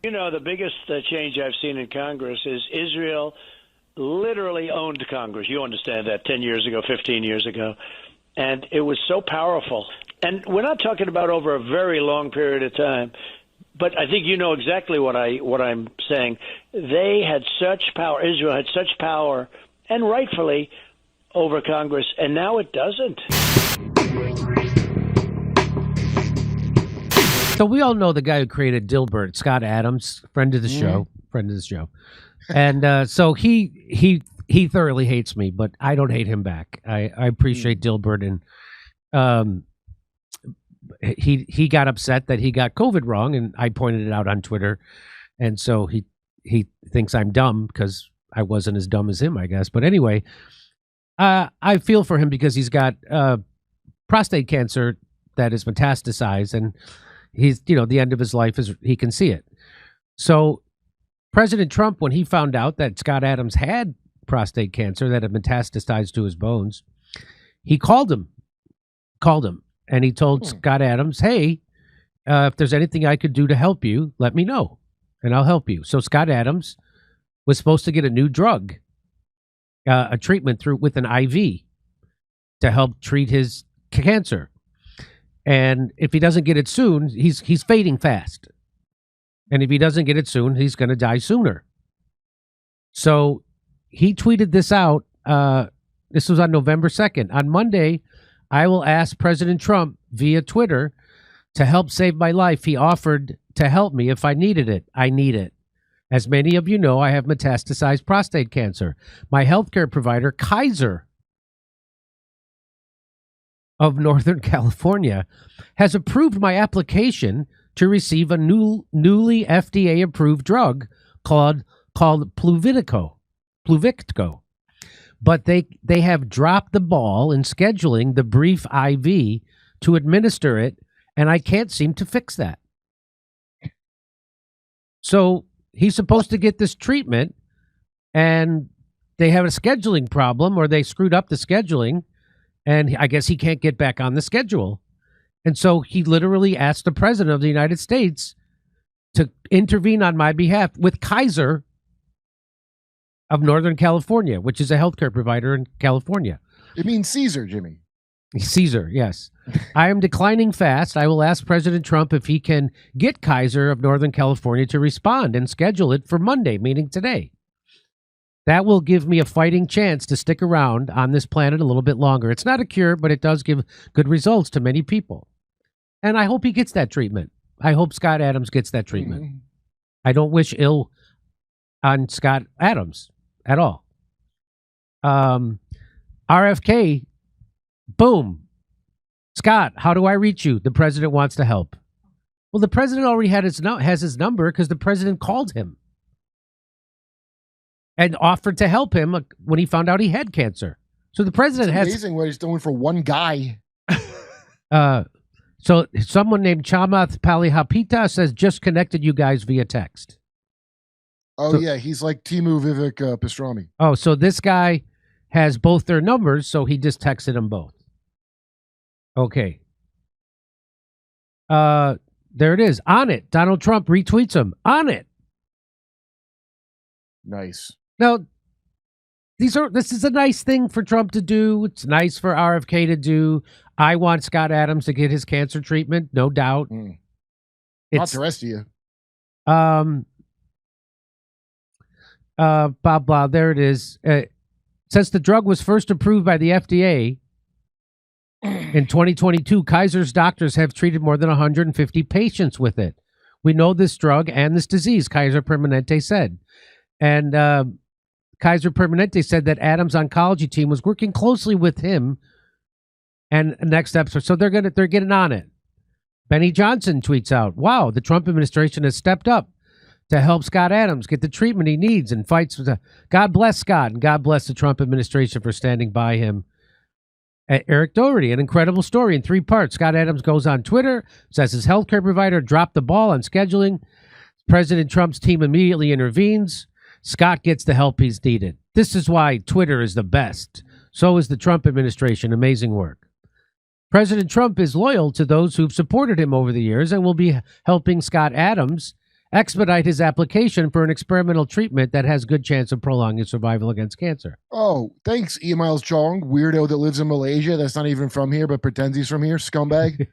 You know, the biggest change I've seen in Congress is Israel literally owned Congress. You understand that 10 years ago, 15 years ago. And it was so powerful. And we're not talking about over a very long period of time. But I think you know exactly what I'm saying. They had such power, Israel had such power, and rightfully, over Congress, and now it doesn't. So we all know the guy who created Dilbert, Scott Adams, friend of the show. And so he thoroughly hates me, but I don't hate him back. I appreciate Dilbert, and he got upset that he got COVID wrong, and I pointed it out on Twitter, and so he thinks I'm dumb because I wasn't as dumb as him, I guess. But anyway, I feel for him because he's got prostate cancer that is metastasized, and he's, the end of his life is he can see it. So President Trump, when he found out that Scott Adams had prostate cancer that had metastasized to his bones, he called him, and he told Scott Adams, hey, if there's anything I could do to help you, let me know, and I'll help you. So Scott Adams was supposed to get a new drug, a treatment with an IV to help treat his cancer. And if he doesn't get it soon, he's fading fast. And if he doesn't get it soon, he's going to die sooner. So he tweeted this out. This was on November 2nd. On Monday, I will ask President Trump via Twitter to help save my life. He offered to help me if I needed it. I need it. As many of you know, I have metastasized prostate cancer. My healthcare provider, Kaiser of Northern California, has approved my application to receive a newly FDA-approved drug called Pluvicto. But they have dropped the ball in scheduling the brief IV to administer it, and I can't seem to fix that. So he's supposed to get this treatment, and they have a scheduling problem, or they screwed up the scheduling, and I guess he can't get back on the schedule. And so he literally asked the president of the United States to intervene on my behalf with Kaiser of Northern California, which is a healthcare provider in California. It means Caesar, Jimmy. Caesar, yes. I am declining fast. I will ask President Trump if he can get Kaiser of Northern California to respond and schedule it for Monday, meaning today. That will give me a fighting chance to stick around on this planet a little bit longer. It's not a cure, but it does give good results to many people. And I hope he gets that treatment. I hope Scott Adams gets that treatment. Mm-hmm. I don't wish ill on Scott Adams at all. RFK, boom. Scott, how do I reach you? The president wants to help. Well, the president already has his number because the president called him and offered to help him when he found out he had cancer. So the president has... It's amazing what he's doing for one guy. So someone named Chamath Palihapita says, just connected you guys via text. Oh, so, yeah, he's like Timu Vivek Pastrami. Oh, so this guy has both their numbers, so he just texted them both. Okay. There it is. On it. Donald Trump retweets him. On it. Nice. Now, this is a nice thing for Trump to do. It's nice for RFK to do. I want Scott Adams to get his cancer treatment, no doubt. Not the rest of you. Blah, blah, there it is. Since the drug was first approved by the FDA in 2022, Kaiser's doctors have treated more than 150 patients with it. We know this drug and this disease, Kaiser Permanente said. And Kaiser Permanente said that Adams' oncology team was working closely with him. And next steps are, so they're getting on it. Benny Johnson tweets out, wow, the Trump administration has stepped up to help Scott Adams get the treatment he needs and fights with God bless Scott, and God bless the Trump administration for standing by him. Eric Doherty, an incredible story in 3 parts. Scott Adams goes on Twitter, says his healthcare provider dropped the ball on scheduling. President Trump's team immediately intervenes. Scott gets the help he's needed. This is why Twitter is the best. So is the Trump administration. Amazing work. President Trump is loyal to those who've supported him over the years and will be helping Scott Adams expedite his application for an experimental treatment that has good chance of prolonging his survival against cancer. Oh, thanks, Emails Chong, weirdo that lives in Malaysia that's not even from here but pretends he's from here, scumbag.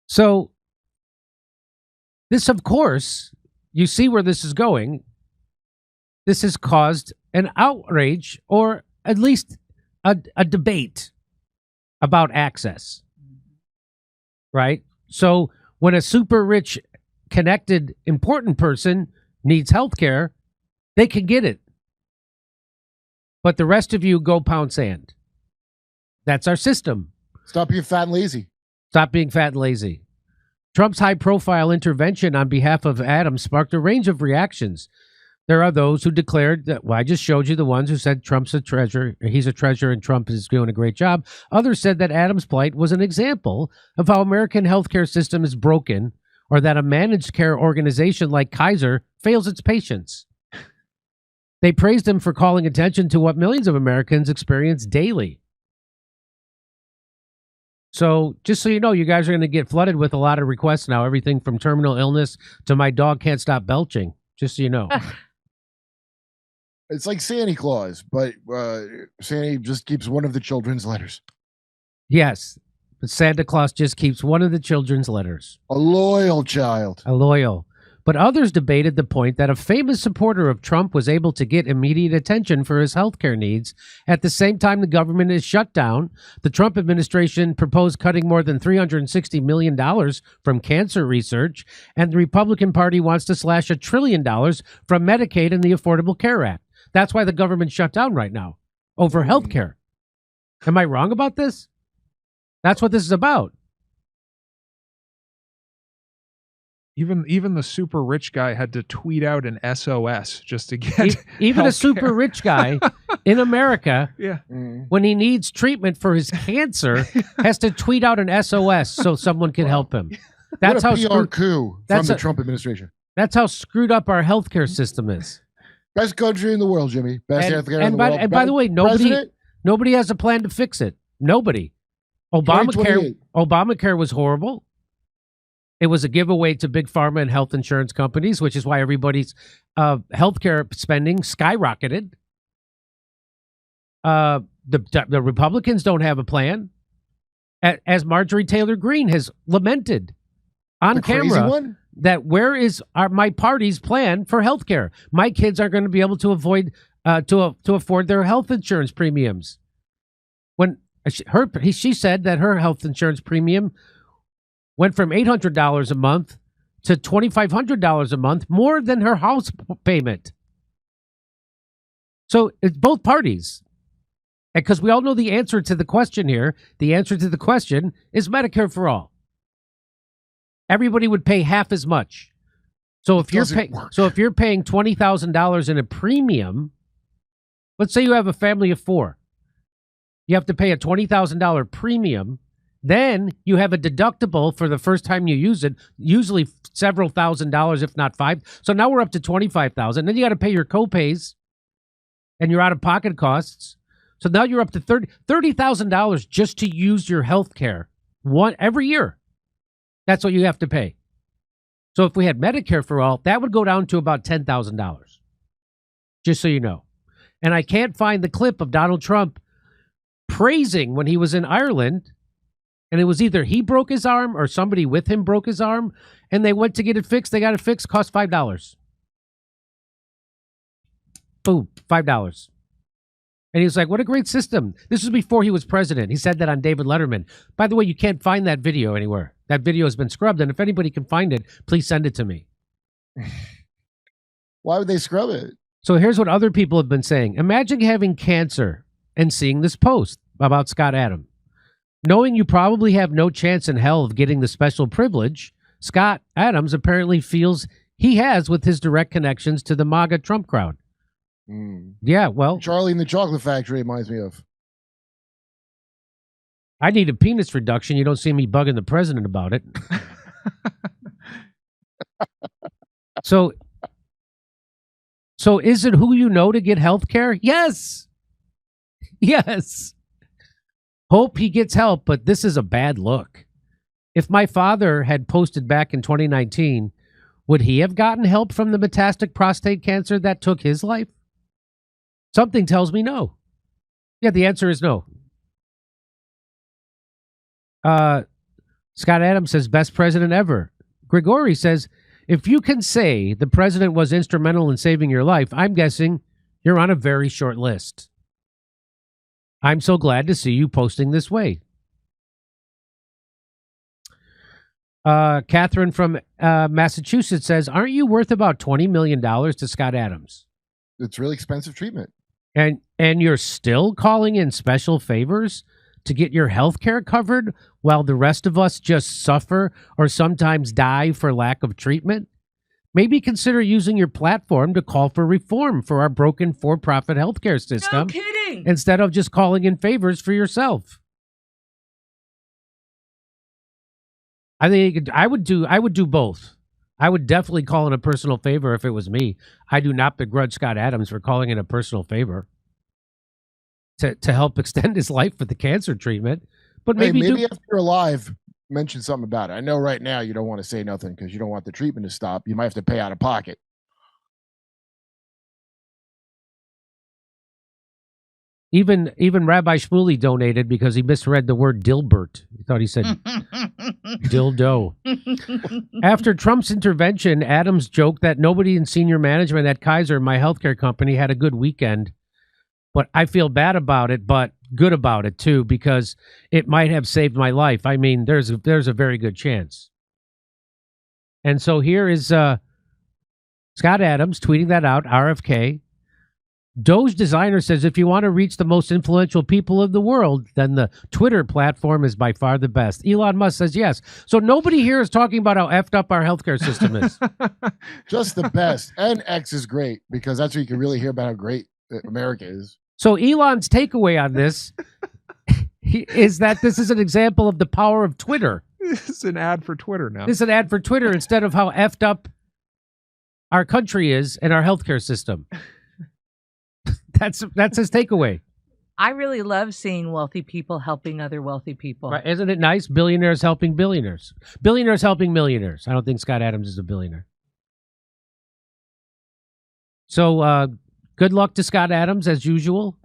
So this, of course, you see where this is going. This has caused an outrage, or at least a debate about access, right? So when a super rich, connected, important person needs health care, they can get it. But the rest of you go pound sand. That's our system. Stop being fat and lazy. Stop being fat and lazy. Trump's high-profile intervention on behalf of Adams sparked a range of reactions. There are those who declared that, well, I just showed you the ones who said Trump's a treasure, he's a treasure, and Trump is doing a great job. Others said that Adams' plight was an example of how American healthcare system is broken, or that a managed care organization like Kaiser fails its patients. They praised him for calling attention to what millions of Americans experience daily. So just so you know, you guys are going to get flooded with a lot of requests now, everything from terminal illness to my dog can't stop belching, just so you know. It's like Santa Claus, but Santa just keeps one of the children's letters. Yes, but Santa Claus just keeps one of the children's letters. A loyal child. A loyal. But others debated the point that a famous supporter of Trump was able to get immediate attention for his health care needs. At the same time, the government is shut down. The Trump administration proposed cutting more than $360 million from cancer research, and the Republican Party wants to slash $1 trillion from Medicaid and the Affordable Care Act. That's why the government shut down right now, over health care. Am I wrong about this? That's what this is about. Even the super rich guy had to tweet out an SOS just to get even a super rich guy in America, yeah, when he needs treatment for his cancer, has to tweet out an SOS so someone can help him. That's what a how PR coup from the Trump administration. That's how screwed up our healthcare system is. Best country in the world, Jimmy. Best healthcare in the world. And by the way, nobody has a plan to fix it. Nobody. Obamacare was horrible. It was a giveaway to big pharma and health insurance companies, which is why everybody's healthcare spending skyrocketed. The Republicans don't have a plan, as Marjorie Taylor Greene has lamented on camera. That where is my party's plan for healthcare? My kids are going to be able to avoid to afford their health insurance premiums. When she said that her health insurance premium went from $800 a month to $2,500 a month, more than her house payment. So it's both parties. Because we all know the answer to the question here. The answer to the question is Medicare for all. Everybody would pay half as much. So if you're paying $20,000 in a premium, let's say you have a family of 4. You have to pay a $20,000 premium. Then you have a deductible for the first time you use it, usually several $1,000s, if not $5,000. So now we're up to $25,000. Then you got to pay your co-pays and your out-of-pocket costs. So now you're up to $30,000 just to use your health care every year. That's what you have to pay. So if we had Medicare for all, that would go down to about $10,000. Just so you know. And I can't find the clip of Donald Trump praising when he was in Ireland. And it was either he broke his arm or somebody with him broke his arm, and they went to get it fixed. They got it fixed, cost $5. Boom, $5. And he was like, what a great system. This was before he was president. He said that on David Letterman. By the way, you can't find that video anywhere. That video has been scrubbed, and if anybody can find it, please send it to me. Why would they scrub it? So here's what other people have been saying. Imagine having cancer and seeing this post about Scott Adams. Knowing you probably have no chance in hell of getting the special privilege, Scott Adams apparently feels he has with his direct connections to the MAGA Trump crowd. Yeah, well... Charlie in the Chocolate Factory reminds me of. I need a penis reduction. You don't see me bugging the president about it. So is it who you know to get health care? Yes. Yes. Hope he gets help, but this is a bad look. If my father had posted back in 2019, would he have gotten help from the metastatic prostate cancer that took his life? Something tells me no. Yeah, the answer is no. Scott Adams says, best president ever. Grigori says, if you can say the president was instrumental in saving your life, I'm guessing you're on a very short list. I'm so glad to see you posting this way. Catherine from Massachusetts says, aren't you worth about $20 million to Scott Adams? It's really expensive treatment. And you're still calling in special favors to get your health care covered while the rest of us just suffer or sometimes die for lack of treatment? Maybe consider using your platform to call for reform for our broken for-profit healthcare system. No kidding. Instead of just calling in favors for yourself. I think I would do both. I would definitely call in a personal favor if it was me. I do not begrudge Scott Adams for calling in a personal favor to help extend his life with the cancer treatment. But maybe after you're alive, mention something about it. I know right now you don't want to say nothing because you don't want the treatment to stop. You might have to pay out of pocket. Even Rabbi Shmuley donated because he misread the word Dilbert. He thought he said dildo. After Trump's intervention, Adams joked that nobody in senior management at Kaiser, my healthcare company, had a good weekend. But I feel bad about it, but good about it too, because it might have saved my life. I mean, there's a very good chance. And so here is Scott Adams tweeting that out, RFK. Doge designer says, if you want to reach the most influential people of the world, then the Twitter platform is by far the best. Elon Musk says yes. So nobody here is talking about how effed up our healthcare system is. Just the best. And X is great because that's where you can really hear about how great America is. So Elon's takeaway on this is that this is an example of the power of Twitter. This is an ad for Twitter now. This is an ad for Twitter instead of how effed up our country is and our healthcare system. That's his takeaway. I really love seeing wealthy people helping other wealthy people. Right. Isn't it nice? Billionaires helping billionaires. Billionaires helping millionaires. I don't think Scott Adams is a billionaire. So good luck to Scott Adams as usual.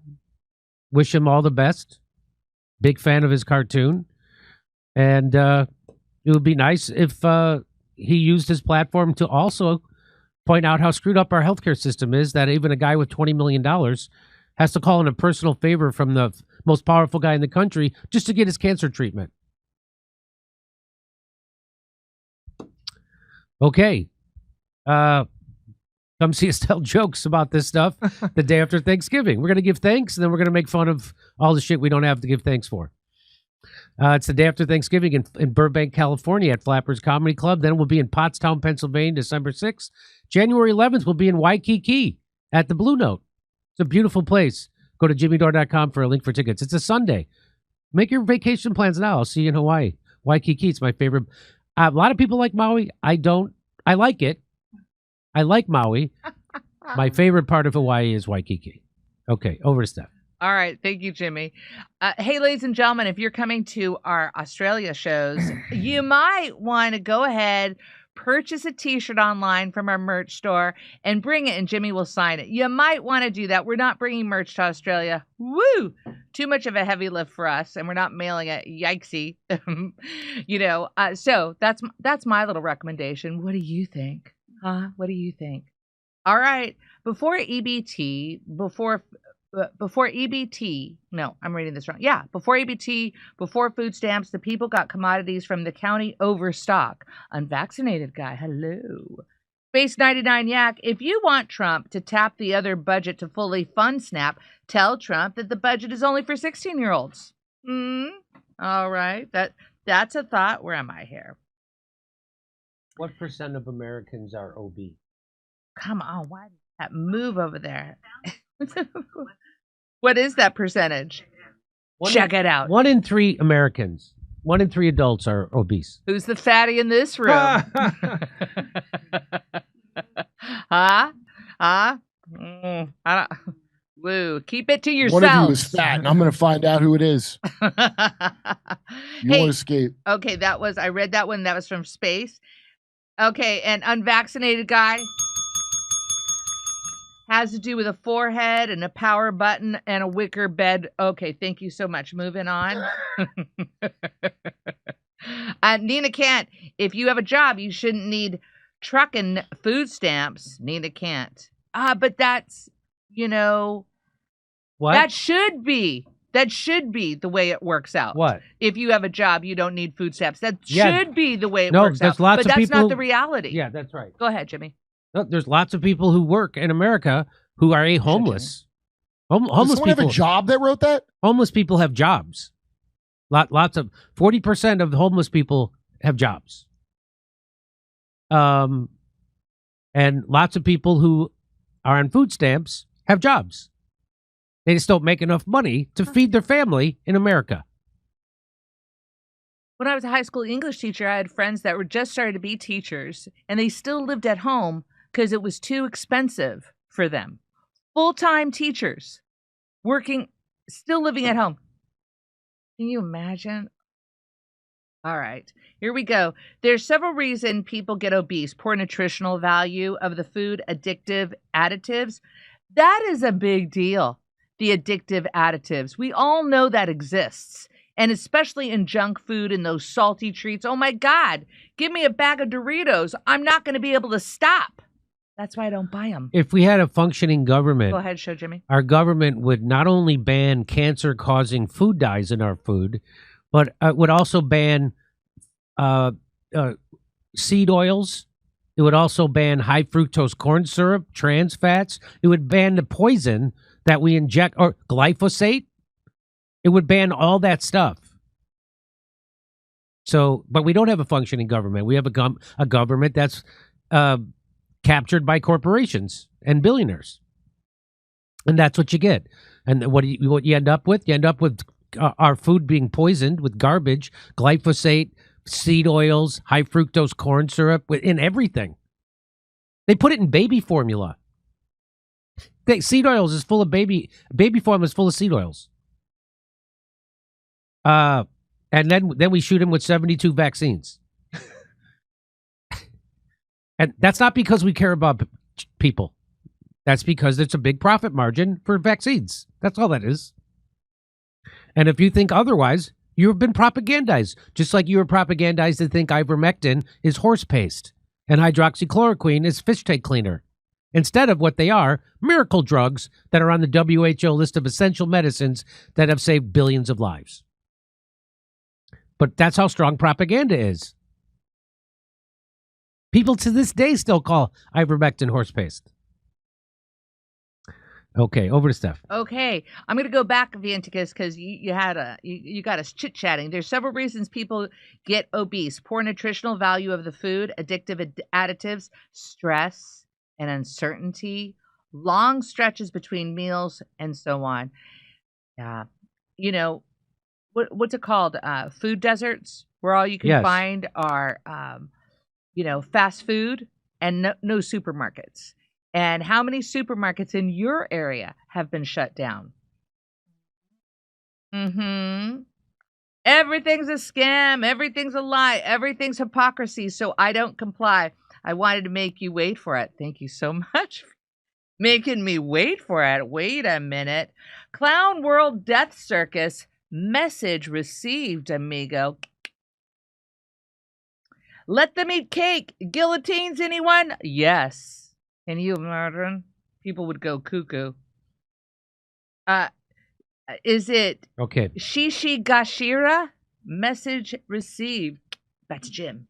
Wish him all the best. Big fan of his cartoon. And it would be nice if he used his platform to also point out how screwed up our healthcare system is, that even a guy with $20 million has to call in a personal favor from the most powerful guy in the country just to get his cancer treatment. Okay. Come see us tell jokes about this stuff the day after Thanksgiving. We're going to give thanks, and then we're going to make fun of all the shit we don't have to give thanks for. It's the day after Thanksgiving in Burbank, California at Flappers Comedy Club. Then we'll be in Pottstown, Pennsylvania, December 6th. January 11th, we'll be in Waikiki at the Blue Note. It's a beautiful place. Go to jimmydore.com for a link for tickets. It's a Sunday. Make your vacation plans now. I'll see you in Hawaii. Waikiki, it's my favorite. A lot of people like Maui. I don't. I like it. I like Maui. My favorite part of Hawaii is Waikiki. Okay, over to Steph. All right. Thank you, Jimmy. Hey, ladies and gentlemen, if you're coming to our Australia shows, you might want to go ahead, purchase a T-shirt online from our merch store and bring it, and Jimmy will sign it. You might want to do that. We're not bringing merch to Australia. Woo! Too much of a heavy lift for us, and we're not mailing it. Yikesy. So that's my little recommendation. What do you think? Huh? What do you think? All right. Before EBT, before food stamps, the people got commodities from the county overstock. Unvaccinated guy, hello. Space 99 Yak, if you want Trump to tap the other budget to fully fund SNAP, tell Trump that the budget is only for 16-year-olds. All right. That's a thought. Where am I here? What % of Americans are obese? Come on, why did that move over there? What is that percentage? Check it out. 1 in 3 Americans, 1 in 3 adults are obese. Who's the fatty in this room? Huh? I don't. Woo. Keep it to yourself. One of you is fat, and I'm going to find out who it is. You won't escape. Okay, I read that one. That was from Space. Okay, an unvaccinated guy has to do with a forehead and a power button and a wicker bed. Okay, thank you so much. Moving on. Nina can't. If you have a job, you shouldn't need trucking food stamps. Nina can't. But that's, What? that should be the way it works out. What? If you have a job, you don't need food stamps. That Yeah. should be the way it No, works there's out. lots but of that's people not who- the reality. Yeah, that's right. Go ahead, Jimmy. No, there's lots of people who work in America who are homeless. Does Homeless someone have people. a job that wrote that? Homeless people have jobs. Lots of 40% of the homeless people have jobs. And lots of people who are on food stamps have jobs. They just don't make enough money to feed their family in America. When I was a high school English teacher, I had friends that were just starting to be teachers, and they still lived at home because it was too expensive for them. Full-time teachers working, still living at home. Can you imagine? All right, here we go. There's several reasons people get obese. Poor nutritional value of the food, addictive additives. That is a big deal, the addictive additives. We all know that exists, and especially in junk food and those salty treats. Oh, my God, give me a bag of Doritos. I'm not going to be able to stop. That's why I don't buy them. If we had a functioning government, Go ahead, show Jimmy. our government would not only ban cancer-causing food dyes in our food, but would also ban seed oils. It would also ban high fructose corn syrup, trans fats. It would ban the poison that we inject, or glyphosate. It would ban all that stuff. So, but we don't have a functioning government. We have a government that's captured by corporations and billionaires, and that's what you get. And what you end up with? You end up with our food being poisoned with garbage, glyphosate, seed oils, high fructose corn syrup, in everything. They put it in baby formula. Seed oils is full of baby formula is full of seed oils. And then we shoot him with 72 vaccines. And that's not because we care about people. That's because it's a big profit margin for vaccines. That's all that is. And if you think otherwise, you've been propagandized, just like you were propagandized to think ivermectin is horse paste and hydroxychloroquine is fish tank cleaner, instead of what they are, miracle drugs that are on the WHO list of essential medicines that have saved billions of lives. But that's how strong propaganda is. People to this day still call ivermectin horse paste. Okay, over to Steph. Okay, I'm going to go back, Vianticus, because you got us chit-chatting. There's several reasons people get obese. Poor nutritional value of the food, addictive additives, stress and uncertainty, long stretches between meals, and so on. What's it called? Food deserts, where all you can find are, fast food and no supermarkets. And how many supermarkets in your area have been shut down? Everything's a scam. Everything's a lie. Everything's hypocrisy. So I don't comply. I wanted to make you wait for it. Thank you so much for making me wait for it. Wait a minute. Clown World Death Circus. Message received, amigo. Let them eat cake. Guillotines, anyone? Yes. Can you imagine? People would go cuckoo. Is it okay? Shishi Gashira? Message received. That's Jim.